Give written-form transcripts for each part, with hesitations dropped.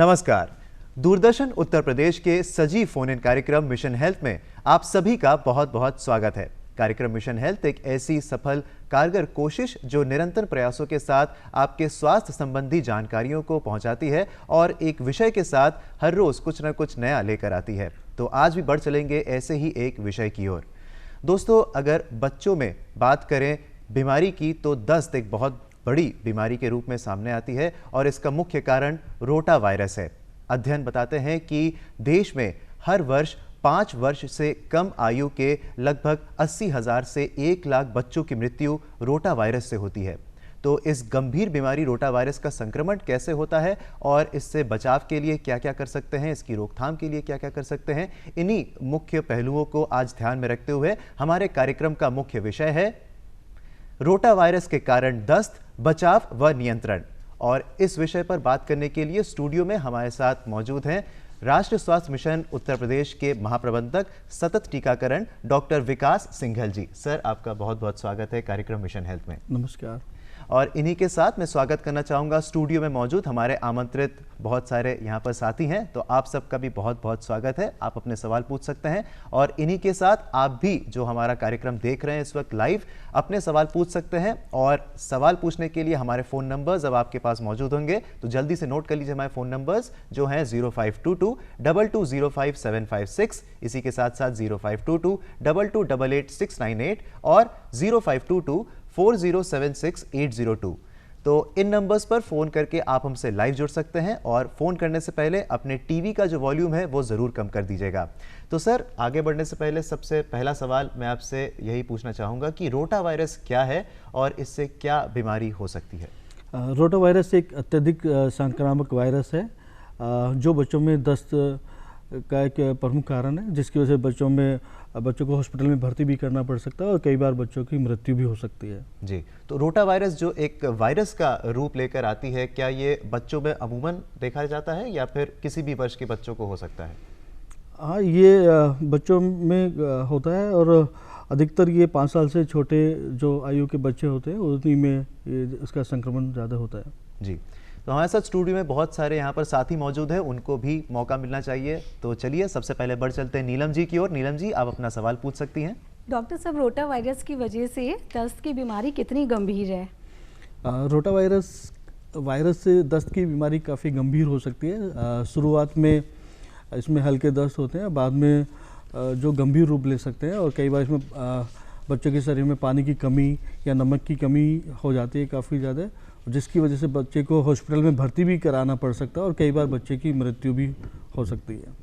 नमस्कार। दूरदर्शन उत्तर प्रदेश के सजीव फोन इन कार्यक्रम मिशन हेल्थ में आप सभी का बहुत बहुत स्वागत है। कार्यक्रम मिशन हेल्थ एक ऐसी सफल कारगर कोशिश जो निरंतर प्रयासों के साथ आपके स्वास्थ्य संबंधी जानकारियों को पहुंचाती है और एक विषय के साथ हर रोज कुछ न कुछ नया लेकर आती है। तो आज भी बढ़ चलेंगे ऐसे ही एक विषय की ओर। दोस्तों, अगर बच्चों में बात करें बीमारी की तो दस्त एक बहुत बड़ी बीमारी के रूप में सामने आती है और इसका मुख्य कारण रोटा वायरस है। अध्ययन बताते हैं कि देश में हर वर्ष 5 वर्ष से कम आयु के लगभग 80,000 से 1 लाख बच्चों की मृत्यु रोटा वायरस से होती है। तो इस गंभीर बीमारी रोटा वायरस का संक्रमण कैसे होता है और इससे बचाव के लिए क्या क्या कर सकते हैं, इसकी रोकथाम के लिए क्या क्या कर सकते हैं, इन्हीं मुख्य पहलुओं को आज ध्यान में रखते हुए हमारे कार्यक्रम का मुख्य विषय है रोटा वायरस के कारण दस्त, बचाव व नियंत्रण। और इस विषय पर बात करने के लिए स्टूडियो में हमारे साथ मौजूद हैं राष्ट्रीय स्वास्थ्य मिशन उत्तर प्रदेश के महाप्रबंधक सतत टीकाकरण डॉक्टर विकास सिंघल जी। सर, आपका बहुत बहुत स्वागत है कार्यक्रम मिशन हेल्थ में। नमस्कार। और इन्हीं के साथ मैं स्वागत करना चाहूँगा स्टूडियो में मौजूद हमारे आमंत्रित बहुत सारे यहाँ पर साथी हैं, तो आप सबका भी बहुत बहुत स्वागत है। आप अपने सवाल पूछ सकते हैं और इन्हीं के साथ आप भी जो हमारा कार्यक्रम देख रहे हैं इस वक्त लाइव, अपने सवाल पूछ सकते हैं। और सवाल पूछने के लिए हमारे फ़ोन नंबर्स अब आपके पास मौजूद होंगे, तो जल्दी से नोट कर लीजिए हमारे फ़ोन नंबर्स जो हैं 0522 2205 इसी के साथ साथ 0522 2288 और 0522 4076 तो इन नंबर्स पर फ़ोन करके आप हमसे लाइव जुड़ सकते हैं। और फ़ोन करने से पहले अपने टीवी का जो वॉल्यूम है वो ज़रूर कम कर दीजिएगा। तो सर, आगे बढ़ने से पहले सबसे पहला सवाल मैं आपसे यही पूछना चाहूँगा कि रोटा वायरस क्या है और इससे क्या बीमारी हो सकती है? रोटा वायरस एक अत्यधिक संक्रामक वायरस है जो बच्चों में दस्त का एक प्रमुख कारण है, जिसकी वजह से बच्चों को हॉस्पिटल में भर्ती भी करना पड़ सकता है और कई बार बच्चों की मृत्यु भी हो सकती है। जी, तो रोटा वायरस जो एक वायरस का रूप लेकर आती है, क्या ये बच्चों में अमूमन देखा जाता है या फिर किसी भी वर्ष के बच्चों को हो सकता है? हाँ, ये बच्चों में होता है और अधिकतर ये 5 साल से छोटे जो आयु के बच्चे होते हैं उन्हीं में इसका संक्रमण ज़्यादा होता है। जी, तो हमारे साथ स्टूडियो में बहुत सारे यहाँ पर साथी मौजूद हैं, उनको भी मौका मिलना चाहिए। तो चलिए सबसे पहले बढ़ चलते हैं नीलम जी की ओर। नीलम जी, आप अपना सवाल पूछ सकती हैं। डॉक्टर साहब, रोटा वायरस की वजह से दस्त की बीमारी कितनी गंभीर है? रोटा वायरस से दस्त की बीमारी काफ़ी गंभीर हो सकती है। शुरुआत में इसमें हल्के दस्त होते हैं, बाद में जो गंभीर रूप ले सकते हैं और कई बार इसमें बच्चों के शरीर में पानी की कमी या नमक की कमी हो जाती है काफ़ी ज़्यादा, जिसकी वजह से बच्चे को हॉस्पिटल में भर्ती भी कराना पड़ सकता है और कई बार बच्चे की मृत्यु भी हो सकती है।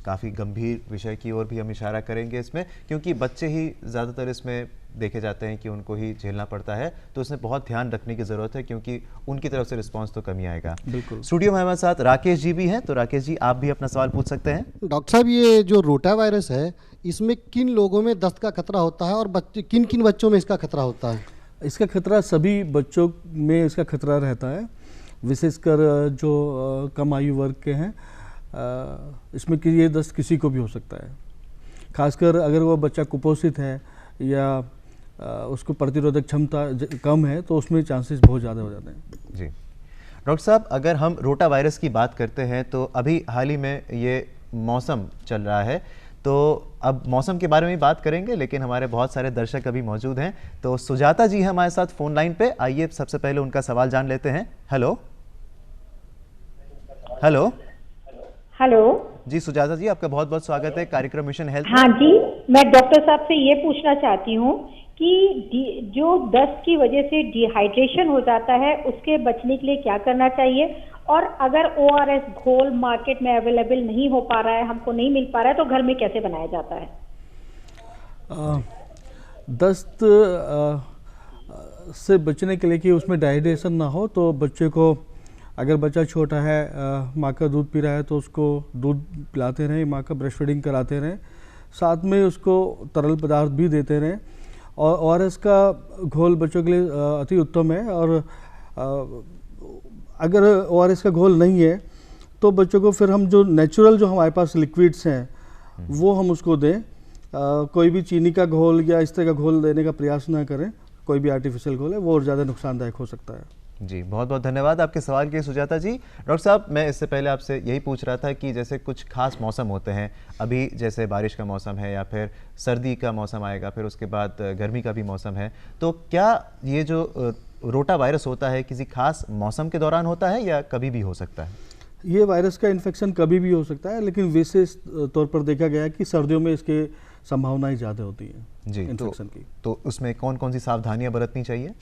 काफ़ी गंभीर विषय की ओर भी हम इशारा करेंगे इसमें, क्योंकि बच्चे ही ज़्यादातर इसमें देखे जाते हैं कि उनको ही झेलना पड़ता है, तो इसमें बहुत ध्यान रखने की ज़रूरत है क्योंकि उनकी तरफ से रिस्पांस तो कम ही आएगा। बिल्कुल। स्टूडियो में हमारे साथ राकेश जी भी हैं, तो राकेश जी आप भी अपना सवाल पूछ सकते हैं। डॉक्टर साहब, ये जो रोटा वायरस है इसमें किन लोगों में दस्त का खतरा होता है और किन किन बच्चों में इसका खतरा होता है? इसका खतरा सभी बच्चों में इसका खतरा रहता है, विशेषकर जो कम आयु वर्ग के हैं। इसमें कि ये दस्त किसी को भी हो सकता है, खासकर अगर वो बच्चा कुपोषित है या उसको प्रतिरोधक क्षमता कम है तो उसमें चांसेस बहुत ज़्यादा हो जाते हैं। जी डॉक्टर साहब, अगर हम रोटा वायरस की बात करते हैं तो अभी हाल ही में ये मौसम चल रहा है, तो अब मौसम के बारे में बात करेंगे, लेकिन हमारे बहुत सारे दर्शक अभी मौजूद हैं। तो सुजाता जी हमारे साथ फ़ोन लाइन पे, आइए सबसे पहले उनका सवाल जान लेते हैं। हेलो हेलो हेलो जी, सुजाता जी आपका बहुत बहुत स्वागत है कार्यक्रम मिशन हेल्थ। हाँ जी, मैं डॉक्टर साहब से ये पूछना चाहती हूँ कि जो दस्त की वजह से डिहाइड्रेशन हो जाता है उसके बचने के लिए क्या करना चाहिए, और अगर ORS घोल मार्केट में अवेलेबल नहीं हो पा रहा है, हमको नहीं मिल पा रहा है, तो घर में कैसे बनाया जाता है? दस्त से बचने के लिए कि उसमें डिहाइड्रेशन ना हो, तो बच्चे को, अगर बच्चा छोटा है, माँ का दूध पी रहा है तो उसको दूध पिलाते रहें, माँ का ब्रेस्ट फीडिंग कराते रहें, साथ में उसको तरल पदार्थ भी देते रहें। और ORS का घोल बच्चों के लिए अति उत्तम है। और अगर ORS का घोल नहीं है तो बच्चों को फिर हम जो नेचुरल जो हमारे पास लिक्विड्स हैं वो हम उसको दें। कोई भी चीनी का घोल या इस तरह का घोल देने का प्रयास ना करें। कोई भी आर्टिफिशियल घोल है वो और ज़्यादा नुकसानदायक हो सकता है। जी, बहुत बहुत धन्यवाद आपके सवाल के लिए सुजाता जी। डॉक्टर साहब, मैं इससे पहले आपसे यही पूछ रहा था कि जैसे कुछ खास मौसम होते हैं, अभी जैसे बारिश का मौसम है या फिर सर्दी का मौसम आएगा, फिर उसके बाद गर्मी का भी मौसम है, तो क्या ये जो रोटा वायरस होता है किसी खास मौसम के दौरान होता है या कभी भी हो सकता है? ये वायरस का इन्फेक्शन कभी भी हो सकता है, लेकिन विशेष तौर पर देखा गया है कि सर्दियों में इसके संभावनाएं ज़्यादा होती हैं जी, इन्फेक्शन की। तो उसमें कौन कौन सी सावधानियां बरतनी चाहिए?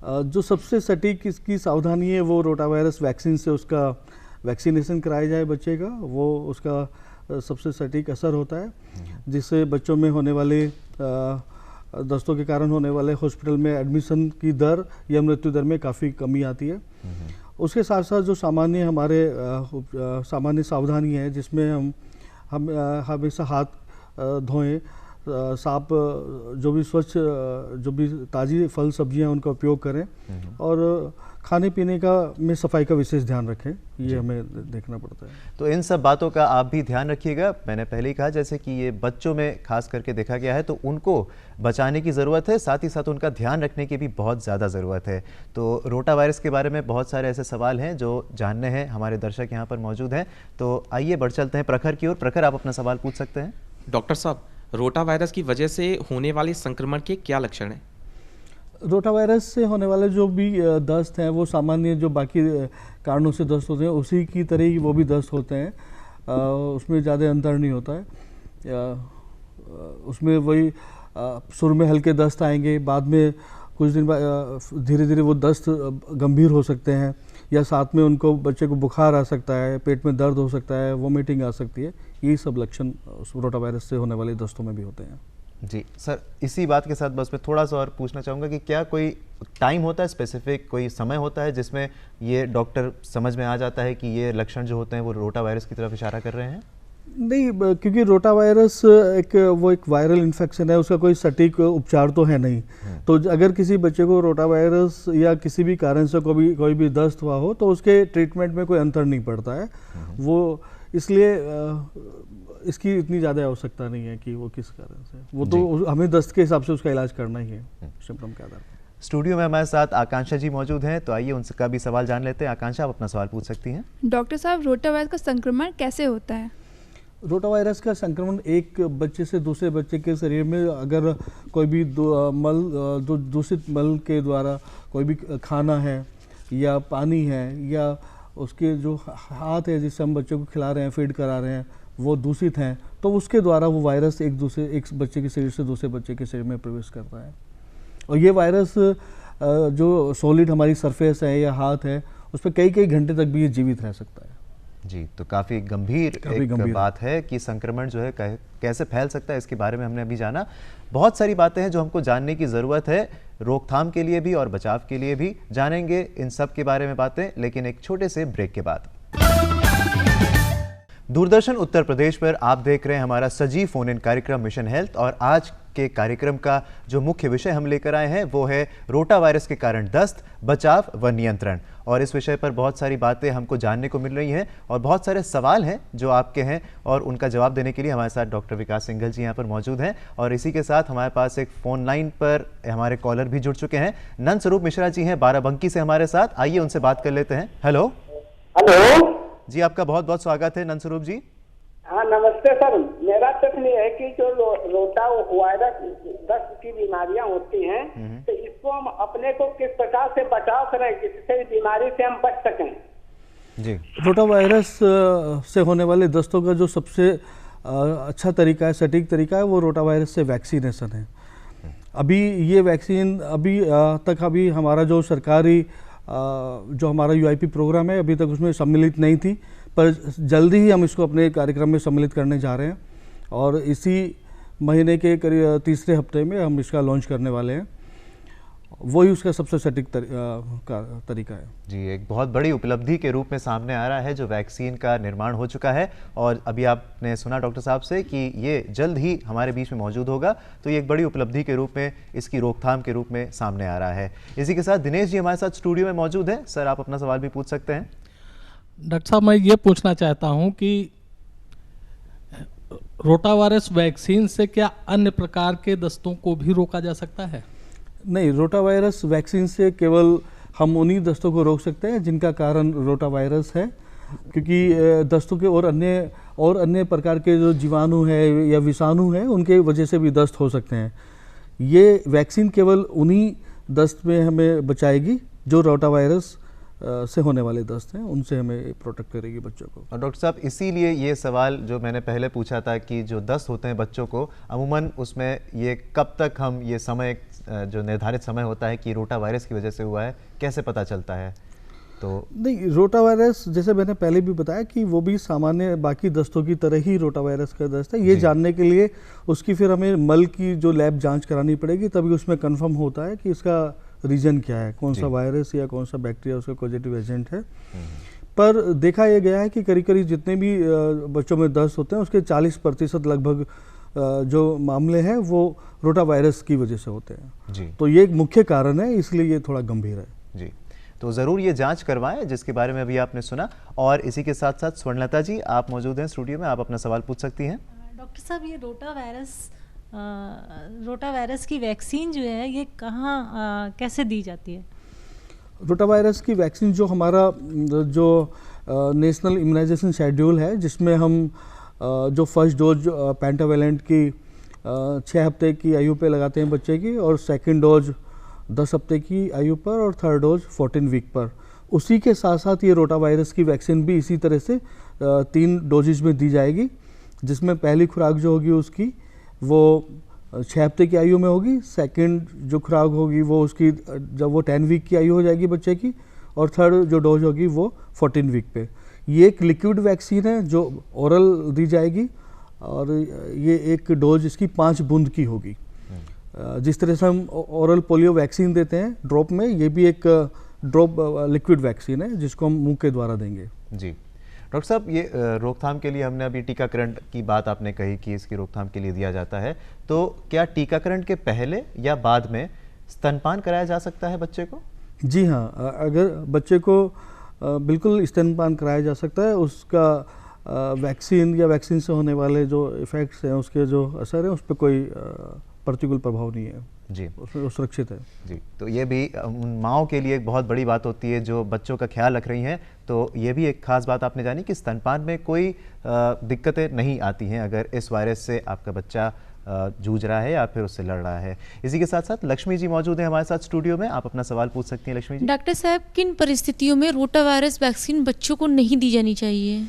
जो सबसे सटीक इसकी सावधानी है वो रोटा वायरस वैक्सीन से उसका वैक्सीनेशन कराया जाए बच्चे का, वो उसका सबसे सटीक असर होता है, जिससे बच्चों में होने वाले दस्तों के कारण होने वाले हॉस्पिटल में एडमिशन की दर या मृत्यु दर में काफ़ी कमी आती है। उसके साथ साथ जो सामान्य हमारे सामान्य सावधानी है, जिसमें हम हमेशा हाथ धोएं, साफ जो भी स्वच्छ जो भी ताज़ी फल सब्जियां उनका उपयोग करें, और खाने पीने का में सफाई का विशेष ध्यान रखें, ये हमें देखना पड़ता है। तो इन सब बातों का आप भी ध्यान रखिएगा। मैंने पहले ही कहा जैसे कि ये बच्चों में खास करके देखा गया है, तो उनको बचाने की ज़रूरत है, साथ ही साथ उनका ध्यान रखने की भी बहुत ज़्यादा ज़रूरत है। तो रोटा वायरस के बारे में बहुत सारे ऐसे सवाल हैं जो जानने हैं, हमारे दर्शक यहाँ पर मौजूद हैं। तो आइए बढ़ चलते हैं प्रखर की ओर। प्रखर, आप अपना सवाल पूछ सकते हैं। डॉक्टर साहब, रोटा वायरस की वजह से होने वाले संक्रमण के क्या लक्षण हैं? रोटा वायरस से होने वाले जो भी दस्त हैं वो सामान्य जो बाकी कारणों से दस्त होते हैं उसी की तरह ही वो भी दस्त होते हैं, उसमें ज़्यादा अंतर नहीं होता है। उसमें वही शुरू में हल्के दस्त आएंगे, बाद में कुछ दिन बाद धीरे धीरे वो दस्त गंभीर हो सकते हैं, या साथ में उनको बच्चे को बुखार आ सकता है, पेट में दर्द हो सकता है, वोमिटिंग आ सकती है। यही सब लक्षण रोटा वायरस से होने वाले दस्तों में भी होते हैं। जी सर, इसी बात के साथ बस मैं थोड़ा सा और पूछना चाहूँगा कि क्या कोई टाइम होता है, स्पेसिफिक कोई समय होता है जिसमें ये डॉक्टर समझ में आ जाता है कि ये लक्षण जो होते हैं वो रोटा वायरस की तरफ इशारा कर रहे हैं? नहीं, क्योंकि रोटा वायरस एक वायरल इन्फेक्शन है, उसका कोई सटीक उपचार तो है नहीं। तो अगर किसी बच्चे को रोटा वायरस या किसी भी कारण से कोई भी दस्त हुआ हो तो उसके ट्रीटमेंट में कोई अंतर नहीं पड़ता है। वो इसलिए इसकी इतनी ज़्यादा आवश्यकता नहीं है कि वो किस कारण से, वो तो हमें दस्त के हिसाब से उसका इलाज करना ही है सिम्पटम के आधार पर। स्टूडियो में हमारे साथ आकांक्षा जी मौजूद हैं, तो आइए उनका भी सवाल जान लेते हैं। आकांक्षा, आप अपना सवाल पूछ सकती हैं। डॉक्टर साहब, रोटा वायरस का संक्रमण कैसे होता है? रोटा वायरस का संक्रमण एक बच्चे से दूसरे बच्चे के शरीर में अगर कोई भी दूषित मल के द्वारा कोई भी खाना है या पानी है या उसके जो हाथ है जिससे हम बच्चे को खिला रहे हैं, फीड करा रहे हैं, वो दूषित हैं, तो उसके द्वारा वो वायरस एक बच्चे के शरीर से दूसरे बच्चे के शरीर में प्रवेश करता है। और ये वायरस जो सॉलिड हमारी सरफेस है या हाथ है उस पर कई घंटे तक भी ये जीवित रह सकता है। जी, तो काफ़ी गंभीर बात है कि संक्रमण जो है कैसे फैल सकता है, इसके बारे में हमने अभी जाना। बहुत सारी बातें हैं जो हमको जानने की ज़रूरत है, रोकथाम के लिए भी और बचाव के लिए भी। जानेंगे इन सब के बारे में बातें, लेकिन एक छोटे से ब्रेक के बाद। दूरदर्शन उत्तर प्रदेश पर आप देख रहे हैं हमारा सजीव फोन इन कार्यक्रम मिशन हेल्थ, और आज के कार्यक्रम का जो मुख्य विषय हम लेकर आए हैं वो है रोटा वायरस के कारण दस्त, बचाव व नियंत्रण। और इस विषय पर बहुत सारी बातें हमको जानने को मिल रही हैं और बहुत सारे सवाल हैं जो आपके हैं, और उनका जवाब देने के लिए हमारे साथ डॉक्टर विकास सिंघल जी यहाँ पर मौजूद हैं। और इसी के साथ हमारे पास एक फ़ोन लाइन पर हमारे कॉलर भी जुड़ चुके हैं। नंद स्वरूप मिश्रा जी हैं बाराबंकी से हमारे साथ, आइए उनसे बात कर लेते हैं। हेलो हेलो जी, आपका बहुत बहुत स्वागत है नंद स्वरूप जी। हाँ नमस्ते सर, मेरा प्रश्न ये है कि जो रोटा वायरस दस्त की बीमारियां होती हैं तो इसको हम अपने को किस प्रकार से बचाव करें जिससे बीमारी से हम बच सकें? जी, रोटा वायरस से होने वाले दस्तों का जो सबसे अच्छा तरीका है, सटीक तरीका है, वो रोटा वायरस से वैक्सीनेशन है। अभी ये वैक्सीन अभी हमारा जो सरकारी जो हमारा UIP प्रोग्राम है अभी तक उसमें सम्मिलित नहीं थी, पर जल्दी ही हम इसको अपने कार्यक्रम में सम्मिलित करने जा रहे हैं और इसी महीने के करीब तीसरे हफ्ते में हम इसका लॉन्च करने वाले हैं। वही उसका सबसे सटीक तरीका है। जी, एक बहुत बड़ी उपलब्धि के रूप में सामने आ रहा है जो वैक्सीन का निर्माण हो चुका है, और अभी आपने सुना डॉक्टर साहब से कि ये जल्द ही हमारे बीच में मौजूद होगा, तो ये एक बड़ी उपलब्धि के रूप में, इसकी रोकथाम के रूप में सामने आ रहा है। इसी के साथ दिनेश जी हमारे साथ स्टूडियो में मौजूद हैं। सर, आप अपना सवाल भी पूछ सकते हैं। डॉक्टर साहब, मैं ये पूछना चाहता हूँ कि रोटा वायरस वैक्सीन से क्या अन्य प्रकार के दस्तों को भी रोका जा सकता है? नहीं, रोटा वायरस वैक्सीन से केवल हम उन्हीं दस्तों को रोक सकते हैं जिनका कारण रोटा वायरस है, क्योंकि दस्तों के और अन्य प्रकार के जो जीवाणु है या विषाणु है उनके वजह से भी दस्त हो सकते हैं। ये वैक्सीन केवल उन्हीं दस्त में हमें बचाएगी जो रोटा वायरस से होने वाले दस्त हैं, उनसे हमें प्रोटेक्ट करेगी बच्चों को। और डॉक्टर साहब, इसीलिए ये सवाल जो मैंने पहले पूछा था कि जो दस्त होते हैं बच्चों को, अमूमन उसमें ये कब तक हम ये समय जो निर्धारित समय होता है कि रोटा वायरस की वजह से हुआ है, कैसे पता चलता है? तो नहीं, रोटा वायरस जैसे मैंने पहले भी बताया कि वो भी सामान्य बाकी दस्तों की तरह ही रोटा वायरस का दस्त है। ये जानने के लिए उसकी फिर हमें मल की जो लैब जांच करानी पड़ेगी, तभी उसमें कंफर्म होता है कि इसका रीजन क्या है, कौन सा वायरस या कौन सा बैक्टीरिया उसका पॉजिटिव एजेंट है। पर देखा यह गया है कि करीब करीब जितने भी बच्चों में दस्त होते हैं उसके 40% लगभग जो मामले हैं वो रोटा वायरस की वजह से होते हैं जी। तो ये एक मुख्य कारण है, इसलिए ये थोड़ा गंभीर है जी। तो ज़रूर ये जांच करवाएं जिसके बारे में अभी आपने सुना। और इसी के साथ साथ स्वर्णलता जी आप मौजूद हैं स्टूडियो में, आप अपना सवाल पूछ सकती हैं। डॉक्टर साहब, ये रोटा वायरस की वैक्सीन जो है ये कहाँ कैसे दी जाती है? रोटा वायरस की वैक्सीन जो हमारा जो नेशनल इम्यूनाइजेशन शेड्यूल है, जिसमें हम जो फर्स्ट डोज पेंटावेलेंट की 6 हफ्ते की आयु पे लगाते हैं बच्चे की, और सेकंड डोज 10 हफ्ते की आयु पर, और थर्ड डोज 14 वीक पर। उसी के साथ साथ ये रोटा वायरस की वैक्सीन भी इसी तरह से 3 डोजेज में दी जाएगी, जिसमें पहली खुराक जो होगी उसकी वो 6 हफ्ते की आयु में होगी, सेकंड जो खुराक होगी वो उसकी जब वो 10 वीक की आयु हो जाएगी बच्चे की, और थर्ड जो डोज होगी वो 14 वीक पे। ये एक लिक्विड वैक्सीन है जो ओरल दी जाएगी, और ये एक डोज इसकी 5 बूंद की होगी। जिस तरह से हम ओरल पोलियो वैक्सीन देते हैं ड्रॉप में, ये भी एक ड्रॉप लिक्विड वैक्सीन है जिसको हम मुंह के द्वारा देंगे जी। डॉक्टर साहब, ये रोकथाम के लिए हमने अभी टीकाकरण की बात आपने कही कि इसकी रोकथाम के लिए दिया जाता है, तो क्या टीकाकरण के पहले या बाद में स्तनपान कराया जा सकता है बच्चे को? जी हाँ, अगर बच्चे को बिल्कुल स्तनपान कराया जा सकता है। उसका वैक्सीन या वैक्सीन से होने वाले जो इफ़ेक्ट्स हैं, उसके जो असर है, उस पर कोई प्रतिकूल प्रभाव नहीं है जी, उसमें सुरक्षित है जी। तो ये भी उन माओं के लिए एक बहुत बड़ी बात होती है जो बच्चों का ख्याल रख रही हैं। तो ये भी एक खास बात आपने जानी कि स्तनपान में कोई दिक्कतें नहीं आती हैं अगर इस वायरस से आपका बच्चा जूझ रहा है या फिर उससे लड़ रहा है। इसी के साथ साथ लक्ष्मी जी मौजूद हैं हमारे साथ स्टूडियो में, आप अपना सवाल पूछ सकती हैं लक्ष्मी जी। डॉक्टर साहब, किन परिस्थितियों में रोटा वायरस वैक्सीन बच्चों को नहीं दी जानी चाहिए?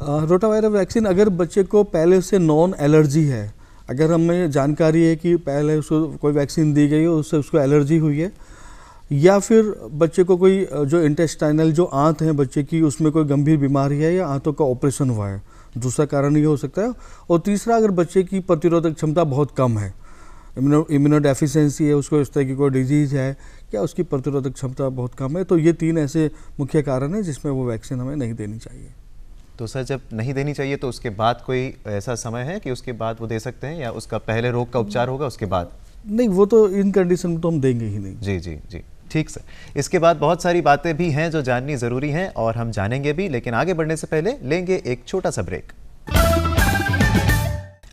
रोटा वायरस वैक्सीन अगर बच्चे को पहले से नॉन एलर्जी है, अगर हमें जानकारी है कि पहले उसको कोई वैक्सीन दी गई हो, उससे उसको एलर्जी हुई है, या फिर बच्चे को कोई जो इंटेस्टाइनल जो आंत है बच्चे की उसमें कोई गंभीर बीमारी है या आंतों का ऑपरेशन हुआ है, दूसरा कारण ये हो सकता है। और तीसरा, अगर बच्चे की प्रतिरोधक क्षमता बहुत कम है, इम्यूनो डेफिशिएंसी है, उसको इस तरह की कोई डिजीज़ है या उसकी प्रतिरोधक क्षमता बहुत कम है, तो ये 3 ऐसे मुख्य कारण हैं जिसमें वो वैक्सीन हमें नहीं देनी चाहिए। तो सर, जब नहीं देनी चाहिए तो उसके बाद कोई ऐसा समय है कि उसके बाद वो दे सकते हैं, या उसका पहले रोग का उपचार होगा उसके बाद? नहीं, वो तो इन कंडीशन में तो हम देंगे ही नहीं। जी जी जी, ठीक सर। इसके बाद बहुत सारी बातें भी हैं जो जाननी ज़रूरी हैं और हम जानेंगे भी, लेकिन आगे बढ़ने से पहले लेंगे एक छोटा सा ब्रेक।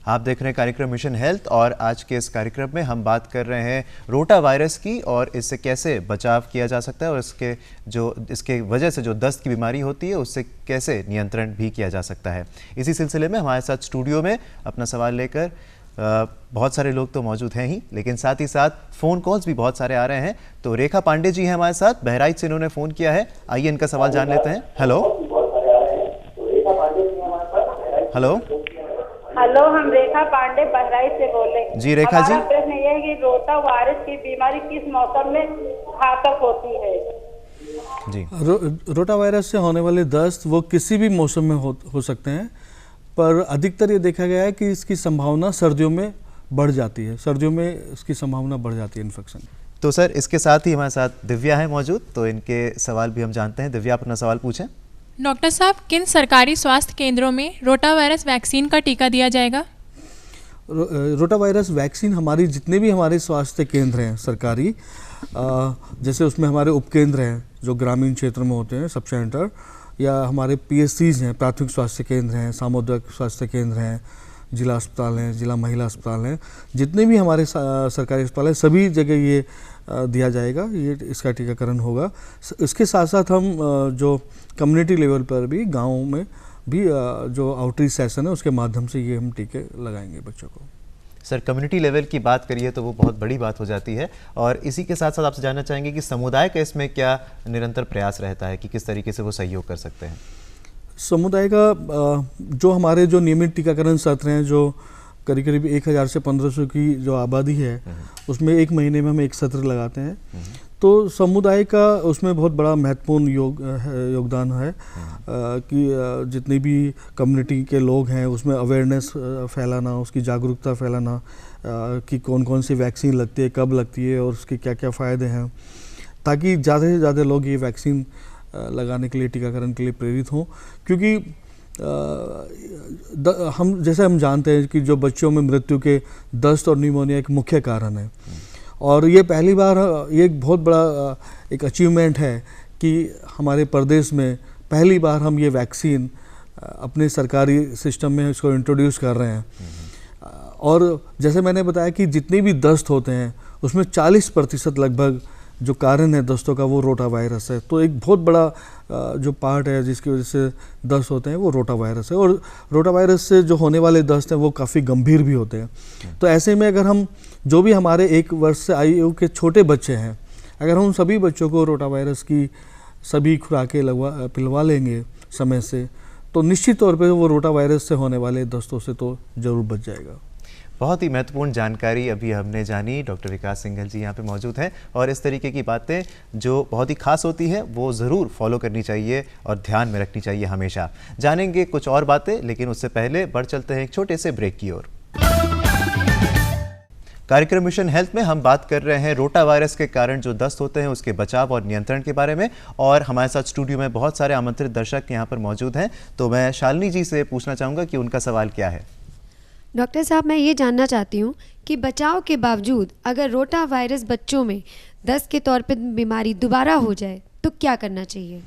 आप देख रहे हैं कार्यक्रम मिशन हेल्थ, और आज के इस कार्यक्रम में हम बात कर रहे हैं रोटा वायरस की और इससे कैसे बचाव किया जा सकता है, और इसके वजह से जो दस्त की बीमारी होती है उससे कैसे नियंत्रण भी किया जा सकता है। इसी सिलसिले में हमारे साथ स्टूडियो में अपना सवाल लेकर बहुत सारे लोग तो मौजूद हैं ही, लेकिन साथ ही साथ फ़ोन कॉल्स भी बहुत सारे आ रहे हैं। तो रेखा पांडे जी हैं हमारे साथ, बहराइच से इन्होंने फ़ोन किया है। आइए इनका सवाल जान लेते हैं। हेलो हेलो हेलो, हम रेखा पांडे बहराइच से बोल रहे हैं। जी रेखा जी, हमारा प्रश्न ये है कि रोटा वायरस की बीमारी किस मौसम में घातक होती है? जी, रोटा वायरस से होने वाले दस्त वो किसी भी मौसम में हो सकते हैं, पर अधिकतर ये देखा गया है कि इसकी संभावना सर्दियों में बढ़ जाती है, सर्दियों में इसकी संभावना बढ़ जाती है इन्फेक्शन। तो सर, इसके साथ ही हमारे साथ दिव्या है मौजूद, तो इनके सवाल भी हम जानते हैं। दिव्या, अपना सवाल पूछें। डॉक्टर साहब, किन सरकारी स्वास्थ्य केंद्रों में रोटा वायरस वैक्सीन का टीका दिया जाएगा? रोटा वायरस वैक्सीन हमारी जितने भी हमारे स्वास्थ्य केंद्र हैं सरकारी, जैसे उसमें हमारे उपकेंद्र हैं जो ग्रामीण क्षेत्र में होते हैं, सब सेंटर, या हमारे PSCs हैं, प्राथमिक स्वास्थ्य केंद्र हैं, सामुदायिक स्वास्थ्य केंद्र हैं, जिला अस्पताल हैं, जिला महिला अस्पताल हैं, जितने भी हमारे सरकारी अस्पताल हैं, सभी जगह ये दिया जाएगा, ये इसका टीकाकरण होगा। इसके साथ साथ हम जो कम्युनिटी लेवल पर भी गाँव में भी जो आउटरीच सेशन है उसके माध्यम से ये हम टीके लगाएंगे बच्चों को। सर, कम्युनिटी लेवल की बात करिए तो वो बहुत बड़ी बात हो जाती है, और इसी के साथ साथ आपसे जानना चाहेंगे कि समुदाय का इसमें क्या निरंतर प्रयास रहता है कि किस तरीके से वो सहयोग कर सकते हैं? समुदाय का जो हमारे जो नियमित टीकाकरण सत्र हैं, जो करीब करीब 1000 से 1500 की जो आबादी है उसमें एक महीने में हम एक सत्र लगाते हैं, तो समुदाय का उसमें बहुत बड़ा महत्वपूर्ण योगदान है कि जितने भी कम्युनिटी के लोग हैं उसमें अवेयरनेस फैलाना, उसकी जागरूकता फैलाना कि कौन कौन सी वैक्सीन लगती है, कब लगती है और उसके क्या क्या फ़ायदे हैं, ताकि ज़्यादा से ज़्यादा लोग ये वैक्सीन लगाने के लिए, टीकाकरण के लिए प्रेरित हों। क्योंकि हम जानते हैं कि जो बच्चों में मृत्यु के दस्त और निमोनिया एक मुख्य कारण है, और ये पहली बार ये एक बहुत बड़ा एक अचीवमेंट है कि हमारे प्रदेश में पहली बार हम ये वैक्सीन अपने सरकारी सिस्टम में इसको इंट्रोड्यूस कर रहे हैं। और जैसे मैंने बताया कि जितने भी दस्त होते हैं उसमें 40% लगभग जो कारण है दस्तों का वो रोटा वायरस है। तो एक बहुत बड़ा जो पार्ट है जिसकी वजह से दस्त होते हैं वो रोटा वायरस है, और रोटा वायरस से जो होने वाले दस्त हैं वो काफ़ी गंभीर भी होते हैं। तो ऐसे में अगर हम जो भी हमारे 1 वर्ष से आयु के छोटे बच्चे हैं, अगर हम सभी बच्चों को रोटा वायरस की सभी खुराकें पिलवा लेंगे समय से, तो निश्चित तौर पे वो रोटा वायरस से होने वाले दस्तों से तो ज़रूर बच जाएगा। बहुत ही महत्वपूर्ण जानकारी अभी हमने जानी। डॉक्टर विकास सिंघल जी यहाँ पे मौजूद हैं, और इस तरीके की बातें जो बहुत ही खास होती हैं वो ज़रूर फॉलो करनी चाहिए और ध्यान में रखनी चाहिए हमेशा। जानेंगे कुछ और बातें, लेकिन उससे पहले बढ़ चलते हैं एक छोटे से ब्रेक की ओर। कार्यक्रम मिशन हेल्थ में हम बात कर रहे हैं रोटा वायरस के कारण जो दस्त होते हैं उसके बचाव और नियंत्रण के बारे में, और हमारे साथ स्टूडियो में बहुत सारे आमंत्रित दर्शक यहाँ पर मौजूद हैं। तो मैं शालिनी जी से पूछना चाहूँगा कि उनका सवाल क्या है। डॉक्टर साहब, मैं ये जानना चाहती हूँ कि बचाव के बावजूद अगर रोटा वायरस बच्चों में दस्त के तौर पर बीमारी दोबारा हो जाए तो क्या करना चाहिए?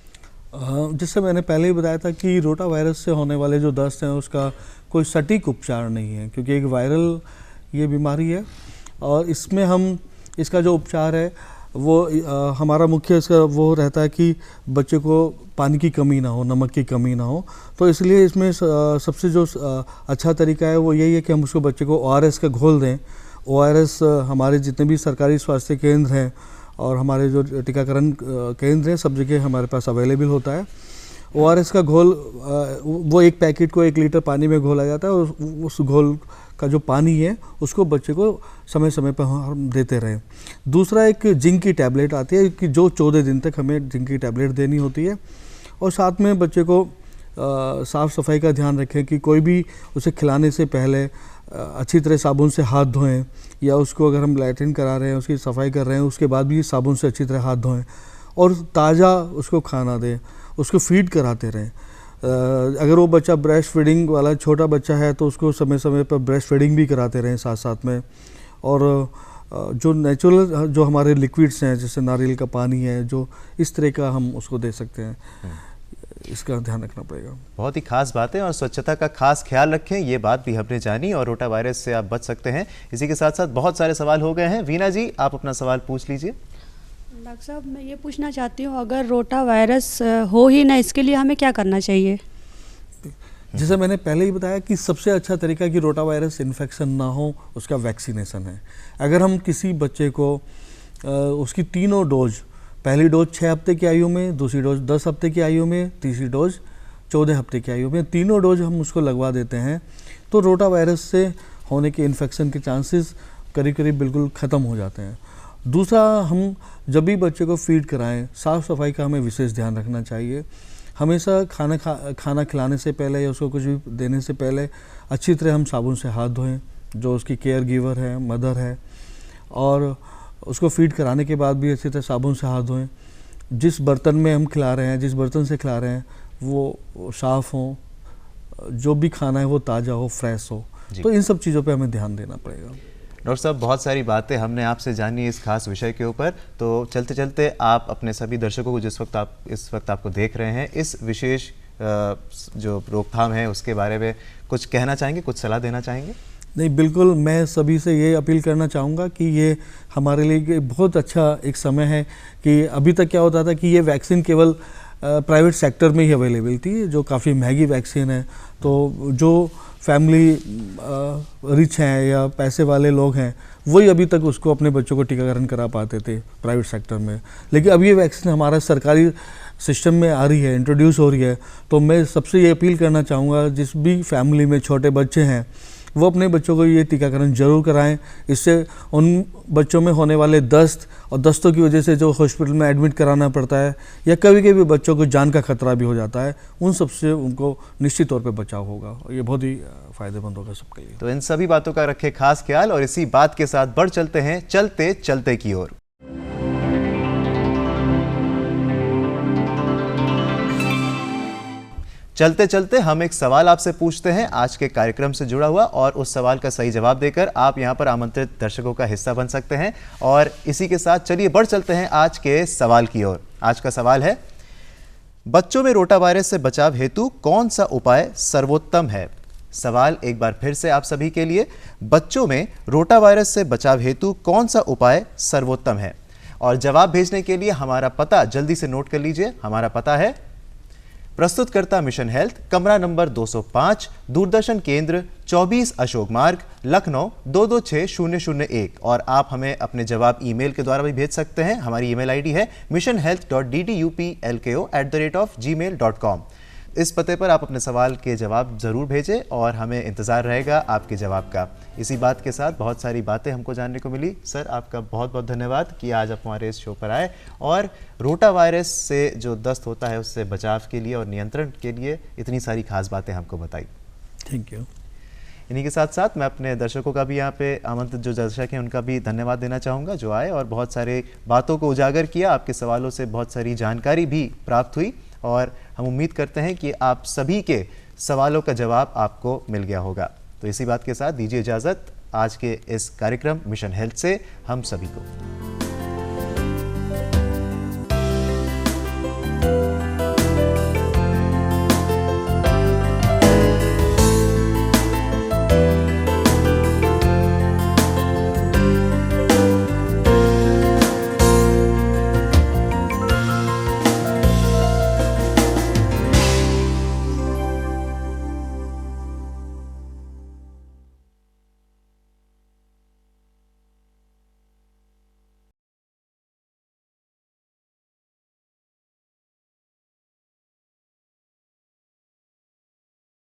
जैसे मैंने पहले ही बताया था कि रोटा वायरस से होने वाले जो दस्त हैं उसका कोई सटीक उपचार नहीं है, क्योंकि एक वायरल ये बीमारी है, और इसमें हम इसका जो उपचार है वो हमारा मुख्य इसका वो रहता है कि बच्चे को पानी की कमी ना हो, नमक की कमी ना हो। तो इसलिए इसमें सबसे जो अच्छा तरीका है वो यही है कि हम उसको बच्चे को ORS का घोल दें। ORS हमारे जितने भी सरकारी स्वास्थ्य केंद्र हैं और हमारे जो टीकाकरण केंद्र हैं सब जगह हमारे पास अवेलेबल होता है। ORS का घोल वो एक पैकेट को 1 लीटर पानी में घोला जाता है, और उस घोल का जो पानी है उसको बच्चे को समय समय पर हम देते रहें। दूसरा एक जिंक की टैबलेट आती है कि जो 14 दिन तक हमें जिंक की टैबलेट देनी होती है, और साथ में बच्चे को साफ़ सफाई का ध्यान रखें कि कोई भी उसे खिलाने से पहले अच्छी तरह साबुन से हाथ धोएं, या उसको अगर हम लैट्रिन करा रहे हैं उसकी सफाई कर रहे हैं उसके बाद भी साबुन से अच्छी तरह हाथ धोएं, और ताज़ा उसको खाना दें, उसको फीड कराते रहें। अगर वो बच्चा ब्रेस्ट फीडिंग वाला छोटा बच्चा है तो उसको समय समय पर ब्रेस्ट फीडिंग भी कराते रहें साथ साथ में। और जो नेचुरल जो हमारे लिक्विड्स हैं जैसे नारियल का पानी है, जो इस तरह का हम उसको दे सकते हैं, इसका ध्यान रखना पड़ेगा। बहुत ही खास बात है, और स्वच्छता का खास ख्याल रखें, ये बात भी हमने जानी, और रोटा वायरस से आप बच सकते हैं। इसी के साथ साथ बहुत सारे सवाल हो गए हैं। वीना जी, आप अपना सवाल पूछ लीजिए। डॉक्टर साहब, मैं ये पूछना चाहती हूँ, अगर रोटा वायरस हो ही ना, इसके लिए हमें क्या करना चाहिए? जैसे मैंने पहले ही बताया कि सबसे अच्छा तरीका कि रोटा वायरस इन्फेक्शन ना हो उसका वैक्सीनेशन है। अगर हम किसी बच्चे को उसकी तीनों डोज, पहली डोज 6 हफ्ते की आयु में, दूसरी डोज 10 हफ्ते की आयु में, तीसरी डोज 14 हफ्ते की आयु में, तीनों डोज हम उसको लगवा देते हैं तो रोटा वायरस से होने के इन्फेक्शन के चांसेस करीब करीब बिल्कुल ख़त्म हो जाते हैं। दूसरा, हम जब भी बच्चे को फीड कराएं, साफ़ सफाई का हमें विशेष ध्यान रखना चाहिए। हमेशा खाना खिलाने से पहले या उसको कुछ भी देने से पहले अच्छी तरह हम साबुन से हाथ धोएं, जो उसकी केयर गिवर है, मदर है, और उसको फीड कराने के बाद भी अच्छी तरह साबुन से हाथ धोएं। जिस बर्तन में हम खिला रहे हैं, जिस बर्तन से खिला रहे हैं वो साफ़ हो, जो भी खाना है वो ताज़ा हो, फ्रेश हो। तो इन सब चीज़ों पे हमें ध्यान देना पड़ेगा। डॉक्टर साहब, बहुत सारी बातें हमने आपसे जानी इस खास विषय के ऊपर, तो चलते चलते आप अपने सभी दर्शकों को जिस वक्त आप इस वक्त आपको देख रहे हैं, इस विशेष जो रोकथाम है उसके बारे में कुछ कहना चाहेंगे, कुछ सलाह देना चाहेंगे? नहीं, बिल्कुल मैं सभी से ये अपील करना चाहूँगा कि ये हमारे लिए बहुत अच्छा एक समय है कि अभी तक क्या होता था कि ये वैक्सीन केवल प्राइवेट सेक्टर में ही अवेलेबल थी, जो काफ़ी महंगी वैक्सीन है। तो जो फैमिली रिच हैं या पैसे वाले लोग हैं वही अभी तक उसको अपने बच्चों को टीकाकरण करा पाते थे प्राइवेट सेक्टर में, लेकिन अब ये वैक्सीन हमारा सरकारी सिस्टम में आ रही है, इंट्रोड्यूस हो रही है। तो मैं सबसे ये अपील करना चाहूँगा जिस भी फैमिली में छोटे बच्चे हैं वो अपने बच्चों को ये टीकाकरण जरूर कराएं। इससे उन बच्चों में होने वाले दस्त और दस्तों की वजह से जो हॉस्पिटल में एडमिट कराना पड़ता है या कभी कभी बच्चों को जान का खतरा भी हो जाता है, उन सब से उनको निश्चित तौर पे बचाव होगा और ये बहुत ही फ़ायदेमंद होगा सबके लिए। तो इन सभी बातों का रखें खास ख्याल और इसी बात के साथ बढ़ चलते हैं चलते चलते की ओर। चलते चलते हम एक सवाल आपसे पूछते हैं आज के कार्यक्रम से जुड़ा हुआ, और उस सवाल का सही जवाब देकर आप यहां पर आमंत्रित दर्शकों का हिस्सा बन सकते हैं। और इसी के साथ चलिए बढ़ चलते हैं आज के सवाल की ओर। आज का सवाल है, बच्चों में रोटा वायरस से बचाव हेतु कौन सा उपाय सर्वोत्तम है? सवाल एक बार फिर से आप सभी के लिए, बच्चों में रोटा वायरस से बचाव हेतु कौन सा उपाय सर्वोत्तम है? और जवाब भेजने के लिए हमारा पता जल्दी से नोट कर लीजिए। हमारा पता है प्रस्तुतकर्ता मिशन हेल्थ, कमरा नंबर 205, दूरदर्शन केंद्र 24 अशोक मार्ग, लखनऊ 226001। और आप हमें अपने जवाब ईमेल के द्वारा भी भेज सकते हैं। हमारी ईमेल आईडी है missionhealth.dduplko@gmail.com। इस पते पर आप अपने सवाल के जवाब ज़रूर भेजें और हमें इंतज़ार रहेगा आपके जवाब का। इसी बात के साथ बहुत सारी बातें हमको जानने को मिली। सर, आपका बहुत बहुत धन्यवाद कि आज आप हमारे इस शो पर आए और रोटा वायरस से जो दस्त होता है उससे बचाव के लिए और नियंत्रण के लिए इतनी सारी खास बातें हमको बताई। Thank you. इन्हीं के साथ साथ मैं अपने दर्शकों का भी यहाँ पे आमंत्रित जो दर्शक हैं उनका भी धन्यवाद देना चाहूँगा जो आए और बहुत सारे बातों को उजागर किया। आपके सवालों से बहुत सारी जानकारी भी प्राप्त हुई और हम उम्मीद करते हैं कि आप सभी के सवालों का जवाब आपको मिल गया होगा। तो इसी बात के साथ दीजिए इजाज़त आज के इस कार्यक्रम मिशन हेल्थ से हम सभी को।